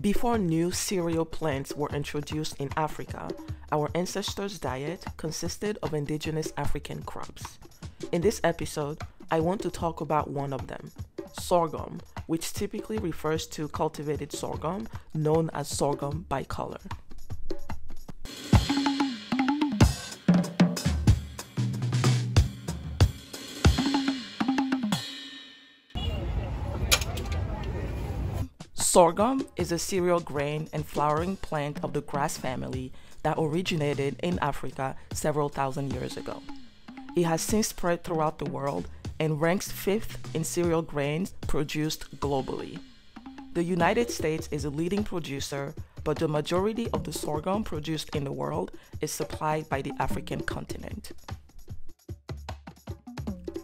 Before new cereal plants were introduced in Africa, our ancestors' diet consisted of indigenous African crops. In this episode, I want to talk about one of them, sorghum, which typically refers to cultivated sorghum, known as sorghum bicolor. Sorghum is a cereal grain and flowering plant of the grass family that originated in Africa several thousand years ago. It has since spread throughout the world and ranks fifth in cereal grains produced globally. The United States is a leading producer, but the majority of the sorghum produced in the world is supplied by the African continent.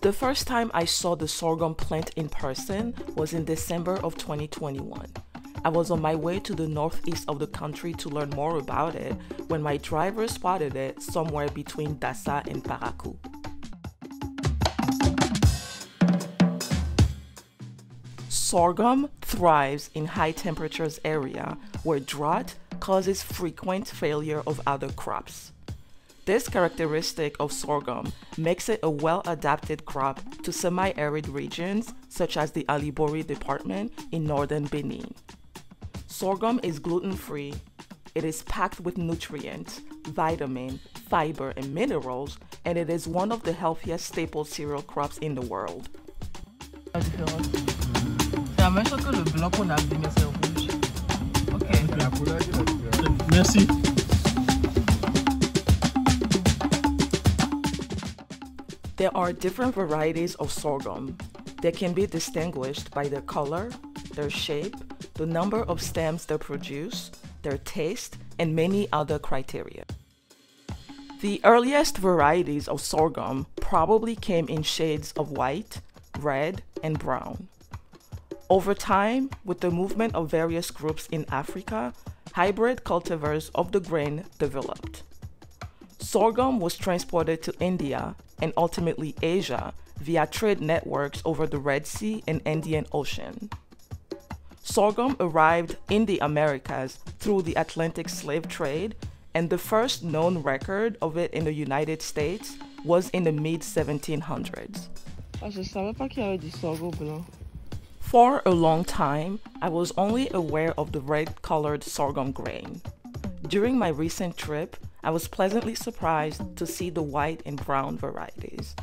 The first time I saw the sorghum plant in person was in December of 2021. I was on my way to the northeast of the country to learn more about it when my driver spotted it somewhere between Dassa and Parakou. Sorghum thrives in high temperatures area where drought causes frequent failure of other crops. This characteristic of sorghum makes it a well-adapted crop to semi-arid regions such as the Alibori department in northern Benin. Sorghum is gluten-free. It is packed with nutrients, vitamin, fiber, and minerals, and it is one of the healthiest staple cereal crops in the world. Merci. There are different varieties of sorghum. They can be distinguished by their color, their shape, the number of stems they produce, their taste, and many other criteria. The earliest varieties of sorghum probably came in shades of white, red, and brown. Over time, with the movement of various groups in Africa, hybrid cultivars of the grain developed. Sorghum was transported to India and ultimately Asia via trade networks over the Red Sea and Indian Ocean. Sorghum arrived in the Americas through the Atlantic slave trade, and the first known record of it in the United States was in the mid-1700s. For a long time, I was only aware of the red-colored sorghum grain. During my recent trip, I was pleasantly surprised to see the white and brown varieties.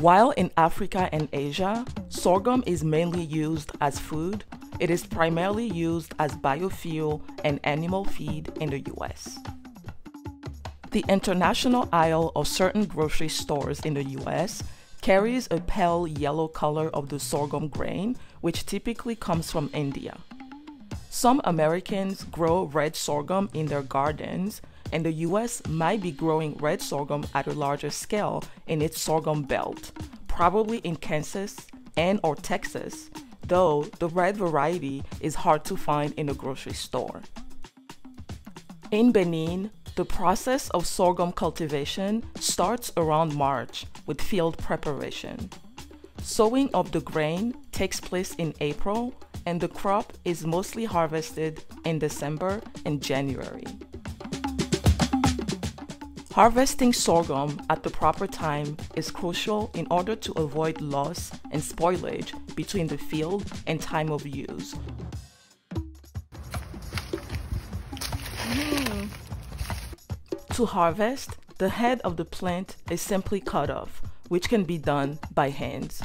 While in Africa and Asia, sorghum is mainly used as food, it is primarily used as biofuel and animal feed in the US. The international aisle of certain grocery stores in the US carries a pale yellow color of the sorghum grain, which typically comes from India. Some Americans grow red sorghum in their gardens, and the US might be growing red sorghum at a larger scale in its sorghum belt, probably in Kansas and/or Texas, though the red variety is hard to find in a grocery store. In Benin, the process of sorghum cultivation starts around March with field preparation. Sowing of the grain takes place in April, and the crop is mostly harvested in December and January. Harvesting sorghum at the proper time is crucial in order to avoid loss and spoilage between the field and time of use. To harvest, the head of the plant is simply cut off, which can be done by hands.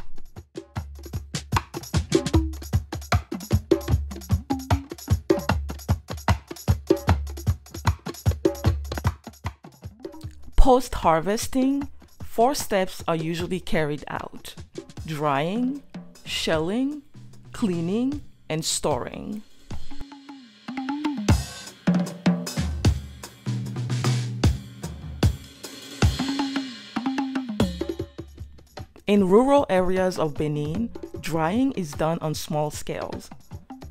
Post-harvesting, 4 steps are usually carried out: drying, shelling, cleaning, and storing. In rural areas of Benin, drying is done on small scales.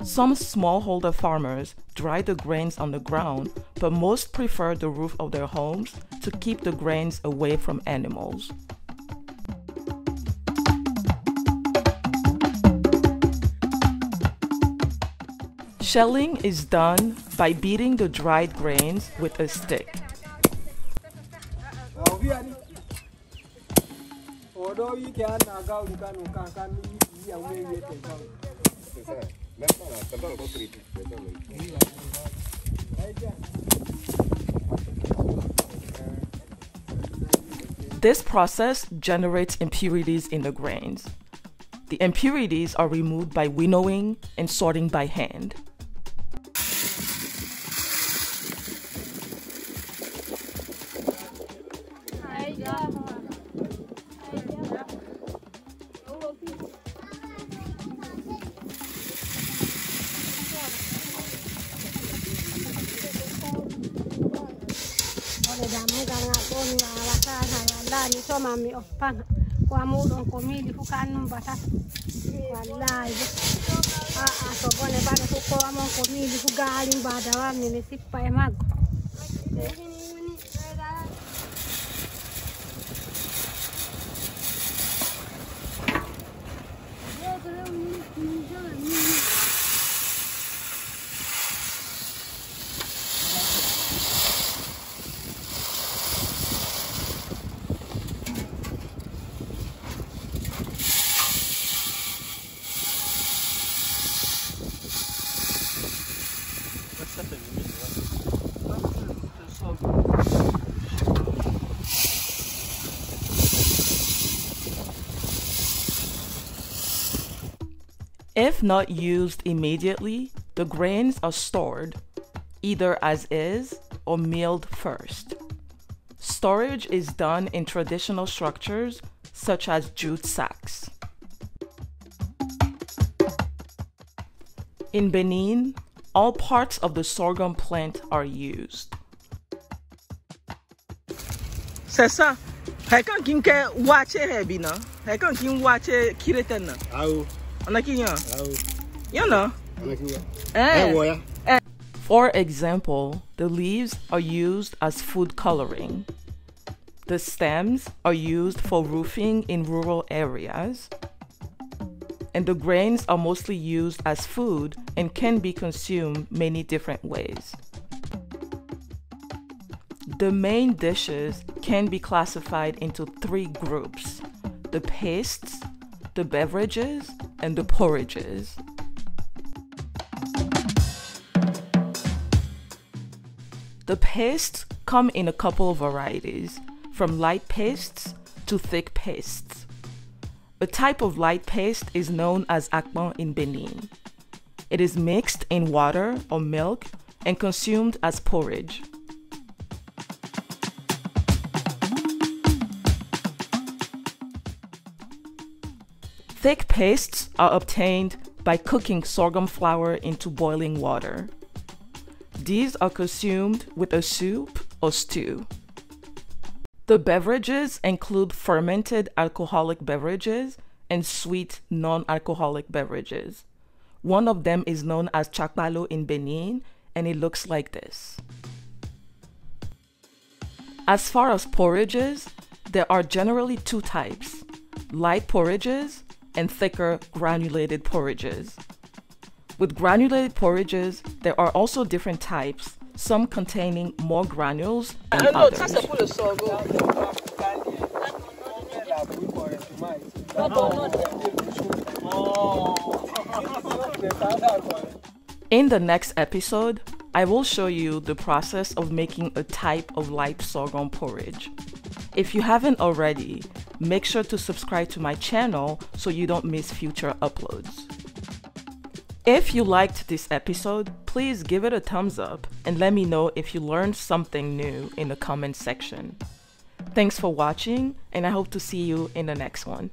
Some smallholder farmers dry the grains on the ground, but most prefer the roof of their homes to keep the grains away from animals. Shelling is done by beating the dried grains with a stick. This process generates impurities in the grains. The impurities are removed by winnowing and sorting by hand. If not used immediately, the grains are stored, either as is or milled first. Storage is done in traditional structures such as jute sacks. In Benin, all parts of the sorghum plant are used. C'est ça. Quelqu'un qui watch heavy na. Quelqu'un qui watch kireten na. Au. On a qui ya? Au. You know. On a qui Eh. For example, the leaves are used as food coloring. The stems are used for roofing in rural areas. And the grains are mostly used as food and can be consumed many different ways. The main dishes can be classified into three groups: the pastes, the beverages, and the porridges. The pastes come in a couple of varieties, from light pastes to thick pastes. A type of light paste is known as akpan in Benin. It is mixed in water or milk and consumed as porridge. Thick pastes are obtained by cooking sorghum flour into boiling water. These are consumed with a soup or stew. The beverages include fermented alcoholic beverages and sweet non-alcoholic beverages. One of them is known as chakpalo in Benin, and it looks like this. As far as porridges, there are generally two types: light porridges and thicker granulated porridges. With granulated porridges, there are also different types, some containing more granules than others. In the next episode, I will show you the process of making a type of light sorghum porridge. If you haven't already, make sure to subscribe to my channel so you don't miss future uploads. If you liked this episode, please give it a thumbs up and let me know if you learned something new in the comment section. Thanks for watching, and I hope to see you in the next one.